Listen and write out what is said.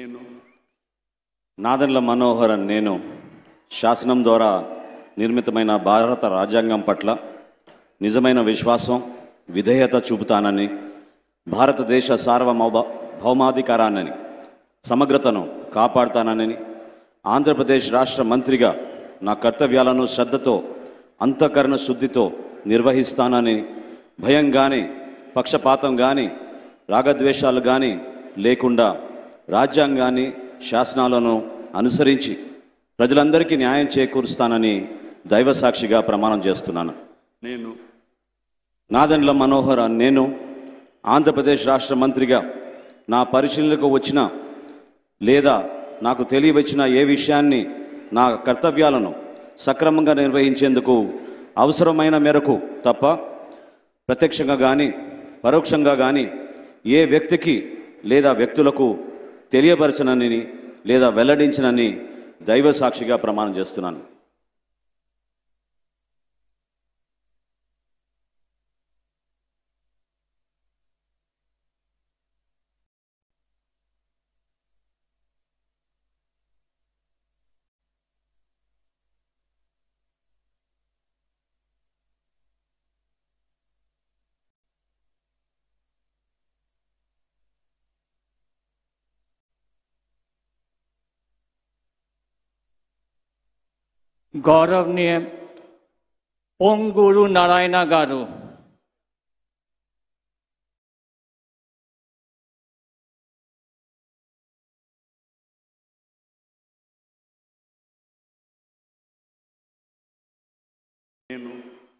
నేను నాదెండ్ల మనోహర్ నేను శాసనం ద్వారా నిర్మితమైన భారత రాజ్యాంగం పట్ల నిజమైన విశ్వాసం విధేయత చూపుతానని, భారతదేశ భౌమాధికారాన్ని సమగ్రతను కాపాడుతానని, ఆంధ్రప్రదేశ్ రాష్ట్ర మంత్రిగా నా కర్తవ్యాలను శ్రద్ధతో అంతఃకరణ శుద్ధితో నిర్వహిస్తానని, భయం కానీ పక్షపాతం కానీ రాగద్వేషాలు కానీ లేకుండా రాజ్యాంగాన్ని శాసనాలను అనుసరించి ప్రజలందరికీ న్యాయం చేకూరుస్తానని దైవసాక్షిగా ప్రమాణం చేస్తున్నాను. నేను నాదెండ్ల మనోహర్ నేను ఆంధ్రప్రదేశ్ రాష్ట్ర మంత్రిగా నా పరిశీలనకు వచ్చిన లేదా నాకు తెలియవచ్చిన ఏ విషయాన్ని నా కర్తవ్యాలను సక్రమంగా నిర్వహించేందుకు అవసరమైన మేరకు తప్ప ప్రత్యక్షంగా కానీ పరోక్షంగా కానీ ఏ వ్యక్తికి లేదా వ్యక్తులకు తెలియపరచనని లేదా వెల్లడించనని దైవ సాక్షిగా ప్రమాణం చేస్తున్నాను. गौरवनीय पोंगुरु नारायण गारू నేను